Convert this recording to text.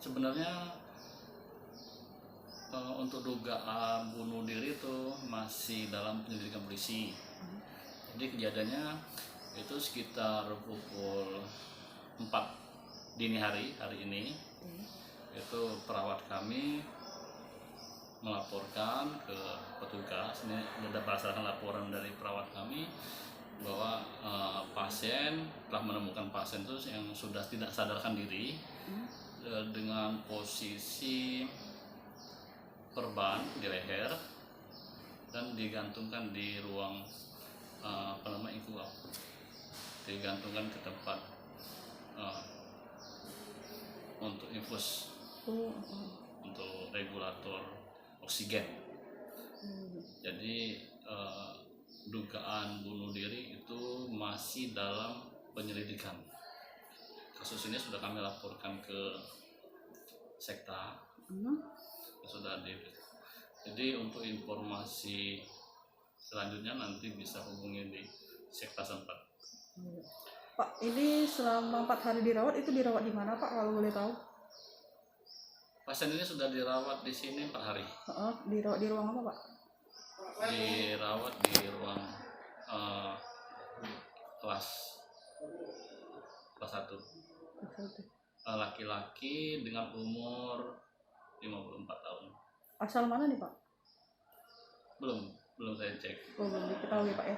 Sebenarnya untuk dugaan bunuh diri itu masih dalam penyelidikan polisi. Jadi kejadiannya itu sekitar pukul 4 dini hari ini. Itu perawat kami melaporkan ke petugas. Ini sudah berdasarkan laporan dari perawat kami bahwa pasien telah menemukan pasien itu yang sudah tidak sadarkan diri dengan posisi perban di leher dan digantungkan di ruang inkubab, digantungkan ke tempat untuk infus untuk regulator oksigen. Jadi dugaan bunuh diri itu masih dalam penyelidikan. Kasus ini sudah kami laporkan ke Sekta. Jadi untuk informasi selanjutnya nanti bisa hubungi di Sekta setempat. Pak, ini selama 4 hari dirawat, itu dirawat di mana Pak kalau boleh tahu? Pasien ini sudah dirawat di sini 4 hari. Dirawat di ruang apa Pak? Dirawat di ruang kelas 1. Laki-laki dengan umur 54 tahun. Asal mana nih Pak? Belum saya cek. Belum diketahui Pak ya.